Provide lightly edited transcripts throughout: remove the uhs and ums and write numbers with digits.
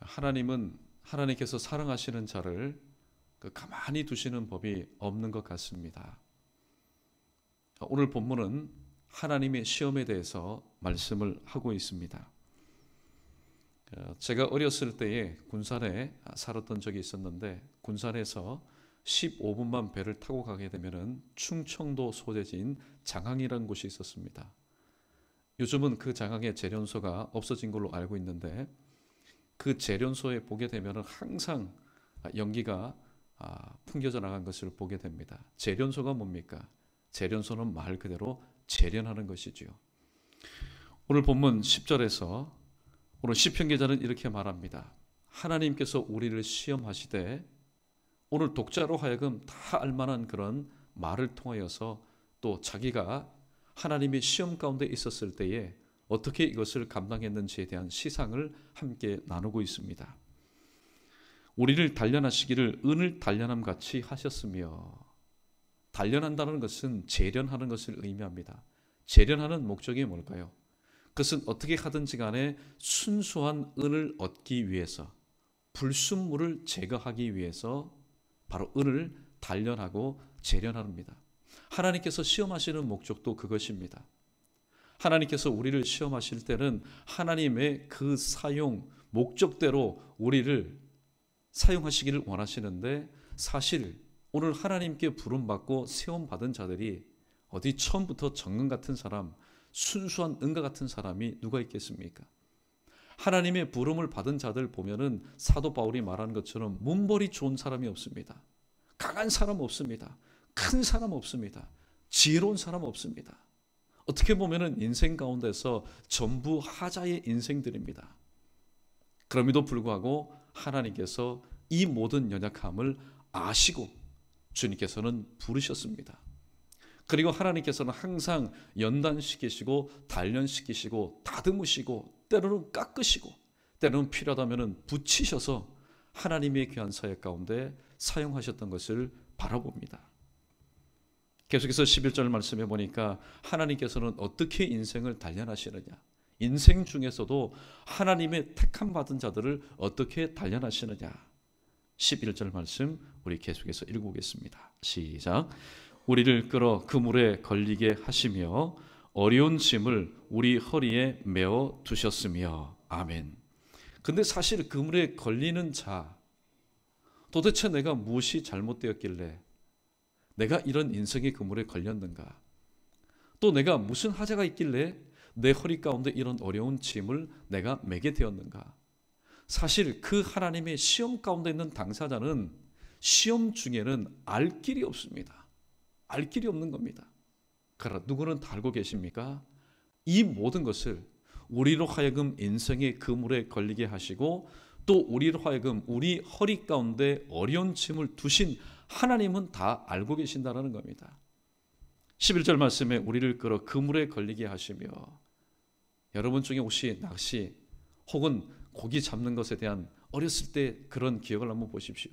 하나님께서 사랑하시는 자를 가만히 두시는 법이 없는 것 같습니다. 오늘 본문은 하나님의 시험에 대해서 말씀을 하고 있습니다. 제가 어렸을 때에 군산에 살았던 적이 있었는데, 군산에서 15분만 배를 타고 가게 되면 충청도 소재지인 장항이라는 곳이 있었습니다. 요즘은 그 장항의 재련소가 없어진 걸로 알고 있는데, 그 재련소에 보게 되면 항상 연기가 풍겨져 나간 것을 보게 됩니다. 재련소가 뭡니까? 재련소는 말 그대로 재련하는 것이지요. 오늘 본문 10절에서 오늘 시편 기자는 이렇게 말합니다. 하나님께서 우리를 시험하시되, 오늘 독자로 하여금 다 알만한 그런 말을 통하여서 또 자기가 하나님의 시험 가운데 있었을 때에 어떻게 이것을 감당했는지에 대한 시상을 함께 나누고 있습니다. 우리를 단련하시기를 은을 단련함 같이 하셨으며, 단련한다는 것은 재련하는 것을 의미합니다. 재련하는 목적이 뭘까요? 그것은 어떻게 하든지 간에 순수한 은을 얻기 위해서, 불순물을 제거하기 위해서 바로 은을 단련하고 재련합니다. 하나님께서 시험하시는 목적도 그것입니다. 하나님께서 우리를 시험하실 때는 하나님의 그 사용 목적대로 우리를 사용하시기를 원하시는데, 사실 오늘 하나님께 부름받고 세움받은 자들이 어디 처음부터 정금 같은 사람, 순수한 은과 같은 사람이 누가 있겠습니까? 하나님의 부름을 받은 자들 보면은 사도 바울이 말하는 것처럼 문벌이 좋은 사람이 없습니다. 강한 사람 없습니다. 큰 사람 없습니다. 지혜로운 사람 없습니다. 어떻게 보면은 인생 가운데서 전부 하자의 인생들입니다. 그럼에도 불구하고 하나님께서 이 모든 연약함을 아시고 주님께서는 부르셨습니다. 그리고 하나님께서는 항상 연단시키시고 단련시키시고 다듬으시고 때로는 깎으시고 때로는 필요하다면 붙이셔서 하나님의 귀한 사역 가운데 사용하셨던 것을 바라봅니다. 계속해서 11절 말씀해 보니까 하나님께서는 어떻게 인생을 단련하시느냐, 인생 중에서도 하나님의 택함 받은 자들을 어떻게 단련하시느냐. 11절 말씀 우리 계속해서 읽어보겠습니다. 시작. 우리를 끌어 그물에 걸리게 하시며 어려운 짐을 우리 허리에 메어 두셨으며. 아멘. 근데 사실 그물에 걸리는 자, 도대체 내가 무엇이 잘못되었길래 내가 이런 인생의 그물에 걸렸는가? 또 내가 무슨 하자가 있길래 내 허리 가운데 이런 어려운 짐을 내가 매게 되었는가? 사실 그 하나님의 시험 가운데 있는 당사자는 시험 중에는 알 길이 없습니다. 알 길이 없는 겁니다. 그러나 누구는 다 알고 계십니까? 이 모든 것을 우리로 하여금 인생의 그물에 걸리게 하시고 또 우리로 하여금 우리 허리 가운데 어려운 짐을 두신 하나님은 다 알고 계신다는 겁니다. 11절 말씀에 우리를 끌어 그물에 걸리게 하시며, 여러분 중에 혹시 낚시 혹은 고기 잡는 것에 대한 어렸을 때 그런 기억을 한번 보십시오.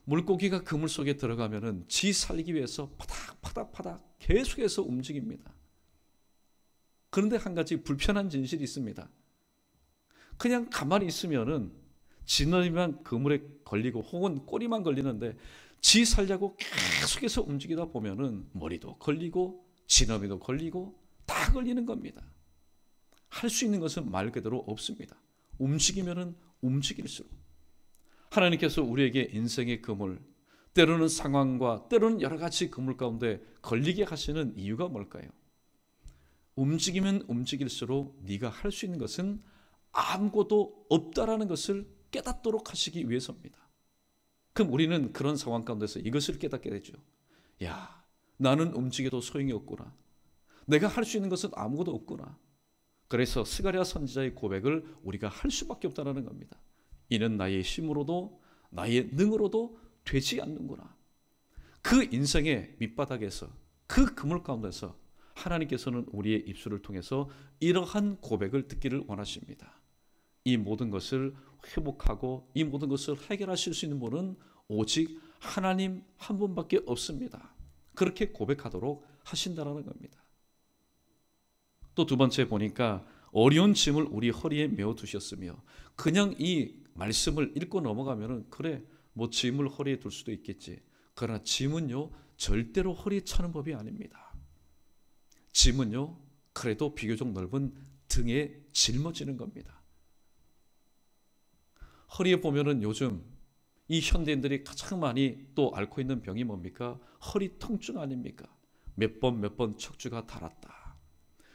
물고기가 그물 속에 들어가면은 지 살기 위해서 파닥파닥 계속해서 움직입니다. 그런데 한 가지 불편한 진실이 있습니다. 그냥 가만히 있으면은 지느러미만 그물에 걸리고 혹은 꼬리만 걸리는데 지 살려고 계속해서 움직이다 보면은 머리도 걸리고 지느러미도 걸리고 다 걸리는 겁니다. 할 수 있는 것은 말 그대로 없습니다. 움직이면은 움직일수록. 하나님께서 우리에게 인생의 그물, 때로는 상황과 때로는 여러 가지 그물 가운데 걸리게 하시는 이유가 뭘까요? 움직이면 움직일수록 네가 할 수 있는 것은 아무것도 없다라는 것을 깨닫도록 하시기 위해서입니다. 그럼 우리는 그런 상황 가운데서 이것을 깨닫게 되죠. 야, 나는 움직여도 소용이 없구나. 내가 할 수 있는 것은 아무것도 없구나. 그래서 스가랴 선지자의 고백을 우리가 할 수밖에 없다는 겁니다. 이는 나의 힘으로도 나의 능으로도 되지 않는구나. 그 인생의 밑바닥에서 그 그물 가운데서 하나님께서는 우리의 입술을 통해서 이러한 고백을 듣기를 원하십니다. 이 모든 것을 회복하고 이 모든 것을 해결하실 수 있는 분은 오직 하나님 한 분밖에 없습니다. 그렇게 고백하도록 하신다는 겁니다. 또 두 번째 보니까 어려운 짐을 우리 허리에 메어 두셨으며, 그냥 이 말씀을 읽고 넘어가면은 그래 뭐 짐을 허리에 둘 수도 있겠지. 그러나 짐은요 절대로 허리에 차는 법이 아닙니다. 짐은요 그래도 비교적 넓은 등에 짊어지는 겁니다. 허리에 보면은 요즘 이 현대인들이 가장 많이 또 앓고 있는 병이 뭡니까? 허리 통증 아닙니까? 몇 번 척추가 닳았다.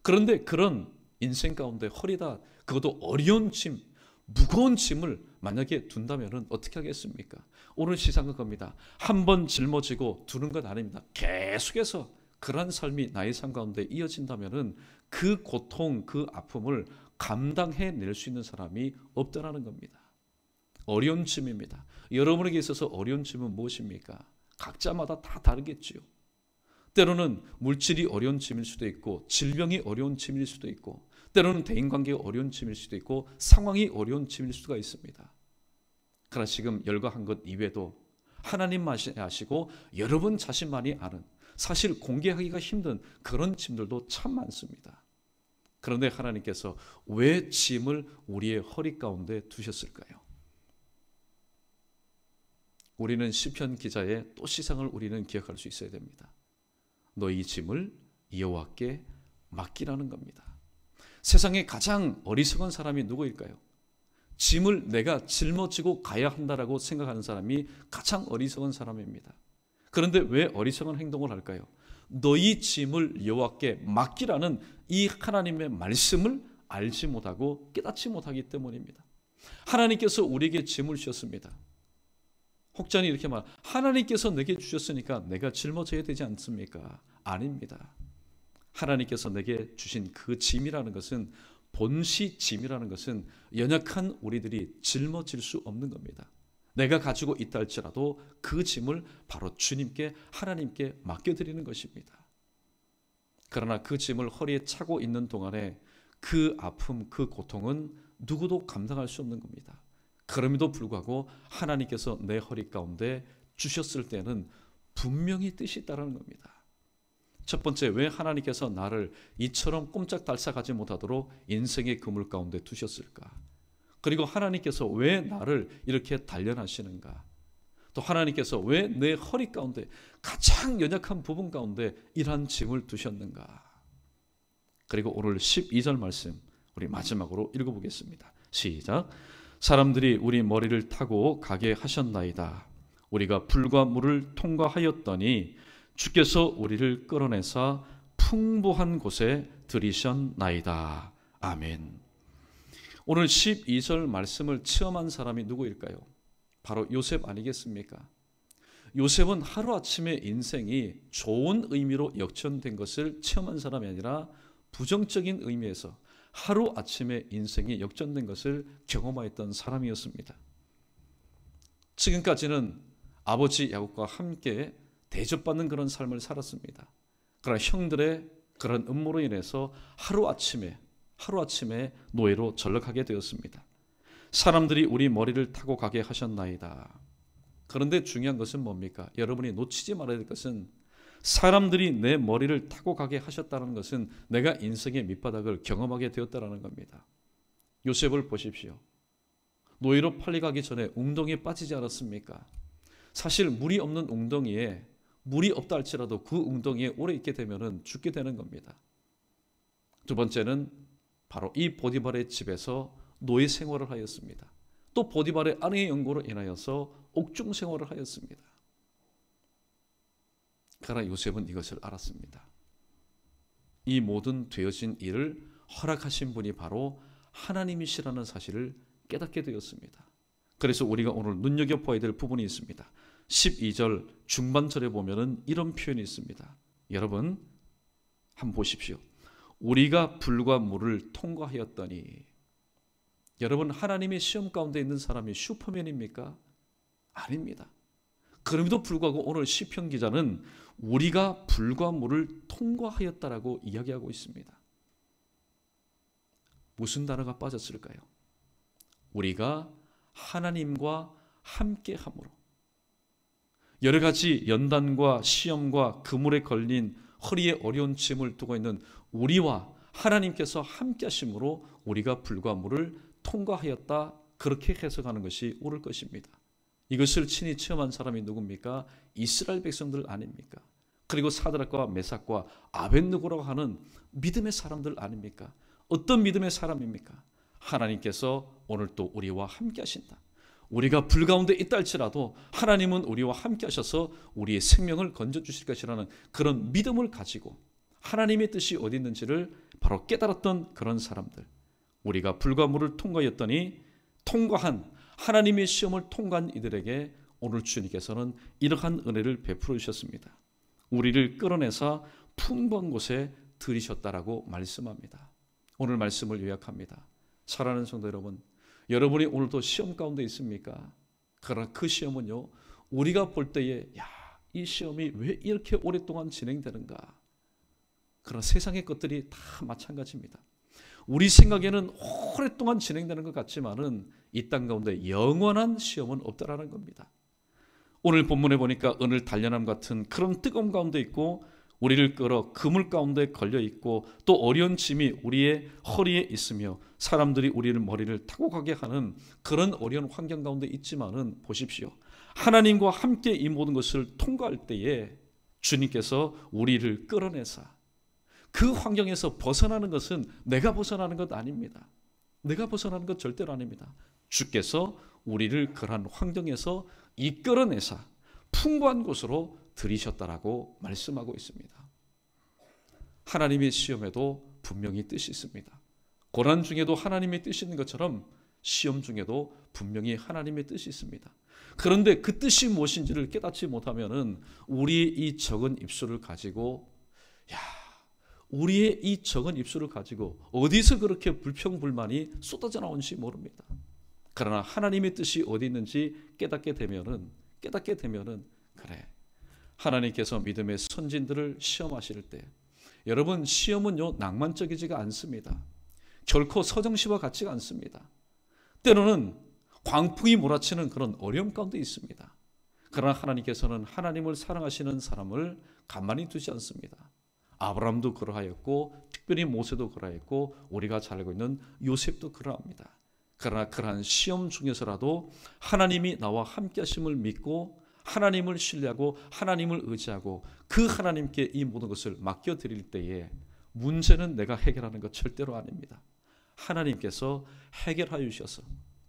그런데 그런 인생 가운데 허리다, 그것도 어려운 짐, 무거운 짐을 만약에 둔다면 어떻게 하겠습니까? 오늘 시작한 겁니다. 한 번 짊어지고 두는 것 아닙니다. 계속해서 그러한 삶이 나의 삶 가운데 이어진다면 그 고통, 그 아픔을 감당해낼 수 있는 사람이 없다라는 겁니다. 어려운 짐입니다. 여러분에게 있어서 어려운 짐은 무엇입니까? 각자마다 다 다르겠지요. 때로는 물질이 어려운 짐일 수도 있고, 질병이 어려운 짐일 수도 있고, 때로는 대인관계가 어려운 짐일 수도 있고, 상황이 어려운 짐일 수가 있습니다. 그러나 지금 열거한 것 이외에도 하나님만 아시고 여러분 자신만이 아는, 사실 공개하기가 힘든 그런 짐들도 참 많습니다. 그런데 하나님께서 왜 짐을 우리의 허리 가운데 두셨을까요? 우리는 시편 기자의 또 시상을 우리는 기억할 수 있어야 됩니다. 너희 짐을 여호와께 맡기라는 겁니다. 세상에 가장 어리석은 사람이 누구일까요? 짐을 내가 짊어지고 가야 한다라고 생각하는 사람이 가장 어리석은 사람입니다. 그런데 왜 어리석은 행동을 할까요? 너희 짐을 여호와께 맡기라는 이 하나님의 말씀을 알지 못하고 깨닫지 못하기 때문입니다. 하나님께서 우리에게 짐을 주셨습니다. 혹자는 이렇게 말, 하나님께서 내게 주셨으니까 내가 짊어져야 되지 않습니까? 아닙니다. 하나님께서 내게 주신 그 짐이라는 것은, 본시 짐이라는 것은 연약한 우리들이 짊어질 수 없는 겁니다. 내가 가지고 있다 할지라도 그 짐을 바로 주님께, 하나님께 맡겨드리는 것입니다. 그러나 그 짐을 허리에 차고 있는 동안에 그 아픔, 그 고통은 누구도 감당할 수 없는 겁니다. 그럼에도 불구하고 하나님께서 내 허리 가운데 주셨을 때는 분명히 뜻이 있다는 겁니다. 첫 번째, 왜 하나님께서 나를 이처럼 꼼짝달싹하지 못하도록 인생의 그물 가운데 두셨을까? 그리고 하나님께서 왜 나를 이렇게 단련하시는가? 또 하나님께서 왜 내 허리 가운데 가장 연약한 부분 가운데 이러한 짐을 두셨는가? 그리고 오늘 12절 말씀 우리 마지막으로 읽어보겠습니다. 시작. 사람들이 우리 머리를 타고 가게 하셨나이다. 우리가 불과 물을 통과하였더니 주께서 우리를 끌어내사 풍부한 곳에 들이셨나이다. 아멘. 오늘 12절 말씀을 체험한 사람이 누구일까요? 바로 요셉 아니겠습니까? 요셉은 하루아침에 인생이 좋은 의미로 역전된 것을 체험한 사람이 아니라 부정적인 의미에서 하루아침에 인생이 역전된 것을 경험하였던 사람이었습니다. 지금까지는 아버지 야곱과 함께 대접받는 그런 삶을 살았습니다. 그러나 형들의 그런 음모로 인해서 하루아침에 노예로 전락하게 되었습니다. 사람들이 우리 머리를 타고 가게 하셨나이다. 그런데 중요한 것은 뭡니까? 여러분이 놓치지 말아야 될 것은, 사람들이 내 머리를 타고 가게 하셨다는 것은 내가 인생의 밑바닥을 경험하게 되었다는 겁니다. 요셉을 보십시오. 노예로 팔려가기 전에 웅덩이에 빠지지 않았습니까? 사실 물이 없는 웅덩이에, 물이 없다 할지라도 그 웅덩이에 오래 있게 되면 죽게 되는 겁니다. 두 번째는 바로 이 보디발의 집에서 노예 생활을 하였습니다. 또 보디발의 아내의 연고로 인하여서 옥중 생활을 하였습니다. 그러나 요셉은 이것을 알았습니다. 이 모든 되어진 일을 허락하신 분이 바로 하나님이시라는 사실을 깨닫게 되었습니다. 그래서 우리가 오늘 눈여겨봐야 될 부분이 있습니다. 12절 중반절에 보면은 이런 표현이 있습니다. 여러분 한번 보십시오. 우리가 불과 물을 통과하였더니. 여러분, 하나님의 시험 가운데 있는 사람이 슈퍼맨입니까? 아닙니다. 그럼에도 불구하고 오늘 시편 기자는 우리가 불과 물을 통과하였다라고 이야기하고 있습니다. 무슨 단어가 빠졌을까요? 우리가 하나님과 함께함으로. 여러 가지 연단과 시험과 그물에 걸린 허리에 어려운 짐을 두고 있는 우리와 하나님께서 함께 하심으로 우리가 불과 물을 통과하였다, 그렇게 해석하는 것이 옳을 것입니다. 이것을 친히 체험한 사람이 누굽니까? 이스라엘 백성들 아닙니까? 그리고 사드락과 메삭과 아벳느고라고 하는 믿음의 사람들 아닙니까? 어떤 믿음의 사람입니까? 하나님께서 오늘 또 우리와 함께 하신다. 우리가 불 가운데 있다 할지라도 하나님은 우리와 함께 하셔서 우리의 생명을 건져주실 것이라는 그런 믿음을 가지고 하나님의 뜻이 어디 있는지를 바로 깨달았던 그런 사람들, 우리가 불과 물을 통과했더니 통과한 하나님의 시험을 통과한 이들에게 오늘 주님께서는 이러한 은혜를 베풀어 주셨습니다. 우리를 끌어내서 풍부한 곳에 들이셨다라고 말씀합니다. 오늘 말씀을 요약합니다. 사랑하는 성도 여러분, 여러분이 오늘도 시험 가운데 있습니까? 그러나 그 시험은요, 우리가 볼 때에 이 시험이 왜 이렇게 오랫동안 진행되는가? 그러나 세상의 것들이 다 마찬가지입니다. 우리 생각에는 오랫동안 진행되는 것 같지만은 이 땅 가운데 영원한 시험은 없다라는 겁니다. 오늘 본문에 보니까 오늘 단련함 같은 그런 뜨거움 가운데 있고, 우리를 끌어 그물 가운데 걸려 있고, 또 어려운 짐이 우리의 허리에 있으며 사람들이 우리를 머리를 타고 가게 하는 그런 어려운 환경 가운데 있지만은 보십시오. 하나님과 함께 이 모든 것을 통과할 때에 주님께서 우리를 끌어내사 그 환경에서 벗어나는 것은 내가 벗어나는 것 아닙니다. 내가 벗어나는 것 절대로 아닙니다. 주께서 우리를 그러한 환경에서 이끌어내사 풍부한 곳으로 들이셨다라고 말씀하고 있습니다. 하나님의 시험에도 분명히 뜻이 있습니다. 고난 중에도 하나님의 뜻이 있는 것처럼 시험 중에도 분명히 하나님의 뜻이 있습니다. 그런데 그 뜻이 무엇인지를 깨닫지 못하면은 우리의 이 적은 입술을 가지고 우리의 이 적은 입술을 가지고 어디서 그렇게 불평불만이 쏟아져 나오는지 모릅니다. 그러나 하나님의 뜻이 어디 있는지 깨닫게 되면은 그래, 하나님께서 믿음의 선진들을 시험하실 때, 여러분 시험은요 낭만적이지가 않습니다. 결코 서정시와 같지가 않습니다. 때로는 광풍이 몰아치는 그런 어려움 가운데 있습니다. 그러나 하나님께서는 하나님을 사랑하시는 사람을 가만히 두지 않습니다. 아브라함도 그러하였고, 특별히 모세도 그러하였고, 우리가 잘 알고 있는 요셉도 그러합니다. 그러나 그러한 시험 중에서라도 하나님이 나와 함께 하심을 믿고 하나님을 신뢰하고 하나님을 의지하고 그 하나님께 이 모든 것을 맡겨드릴 때에 문제는 내가 해결하는 것 절대로 아닙니다. 하나님께서 해결하여 주셔서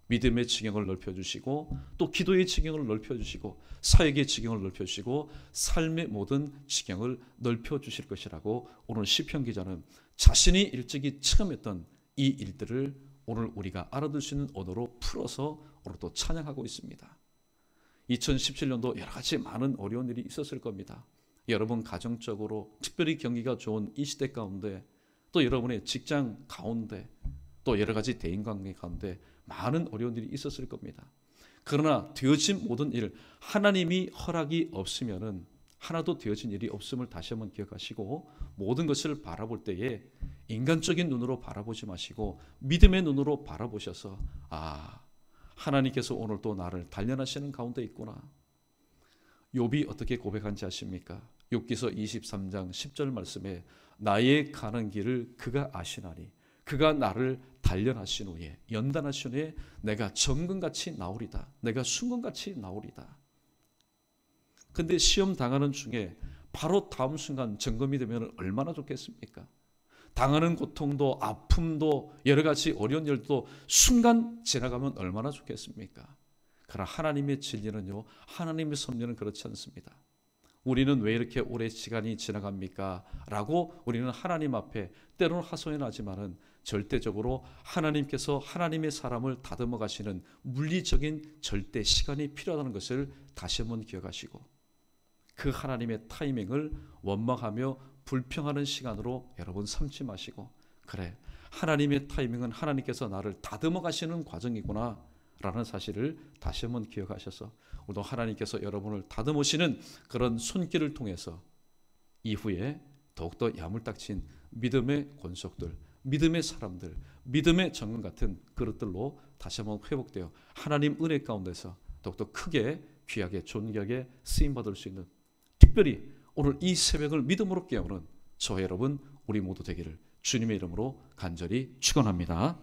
믿음의 지경을 넓혀주시고, 또 기도의 지경을 넓혀주시고, 사역의 지경을 넓혀주시고, 삶의 모든 지경을 넓혀주실 것이라고 오늘 시편 기자는 자신이 일찍이 체험했던 이 일들을 오늘 우리가 알아둘 수 있는 언어로 풀어서 오늘 또 찬양하고 있습니다. 2017년도 여러 가지 많은 어려운 일이 있었을 겁니다. 여러분 가정적으로 특별히 경기가 좋은 이 시대 가운데, 또 여러분의 직장 가운데, 또 여러 가지 대인관계 가운데 많은 어려운 일이 있었을 겁니다. 그러나 되어진 모든 일, 하나님이 허락이 없으면은 하나도 되어진 일이 없음을 다시 한번 기억하시고, 모든 것을 바라볼 때에 인간적인 눈으로 바라보지 마시고 믿음의 눈으로 바라보셔서 하나님께서 오늘 또 나를 단련하시는 가운데 있구나. 욥이 어떻게 고백한지 아십니까? 욥기서 23장 10절 말씀에 나의 가는 길을 그가 아시나니 그가 나를 단련하신 후에 연단하신 후에 내가 정금같이 나오리다. 내가 순금같이 나오리다. 근데 시험 당하는 중에 바로 다음 순간 점검이 되면 얼마나 좋겠습니까? 당하는 고통도 아픔도 여러 가지 어려운 일도 순간 지나가면 얼마나 좋겠습니까? 그러나 하나님의 진리는요, 하나님의 섭리는 그렇지 않습니다. 우리는 왜 이렇게 오래 시간이 지나갑니까? 라고 우리는 하나님 앞에 때로는 하소연하지만은 절대적으로 하나님께서 하나님의 사람을 다듬어 가시는 물리적인 절대 시간이 필요하다는 것을 다시 한번 기억하시고, 그 하나님의 타이밍을 원망하며 불평하는 시간으로 여러분 삼지 마시고, 그래, 하나님의 타이밍은 하나님께서 나를 다듬어 가시는 과정이구나 라는 사실을 다시 한번 기억하셔서 오늘도 하나님께서 여러분을 다듬으시는 그런 손길을 통해서 이후에 더욱더 야물딱진 믿음의 권속들, 믿음의 사람들, 믿음의 정금 같은 그릇들로 다시 한번 회복되어 하나님 은혜 가운데서 더욱더 크게 귀하게 존귀하게 쓰임받을 수 있는, 특별히 오늘 이 새벽을 믿음으로 깨우는 저와 여러분 우리 모두 되기를 주님의 이름으로 간절히 축원합니다.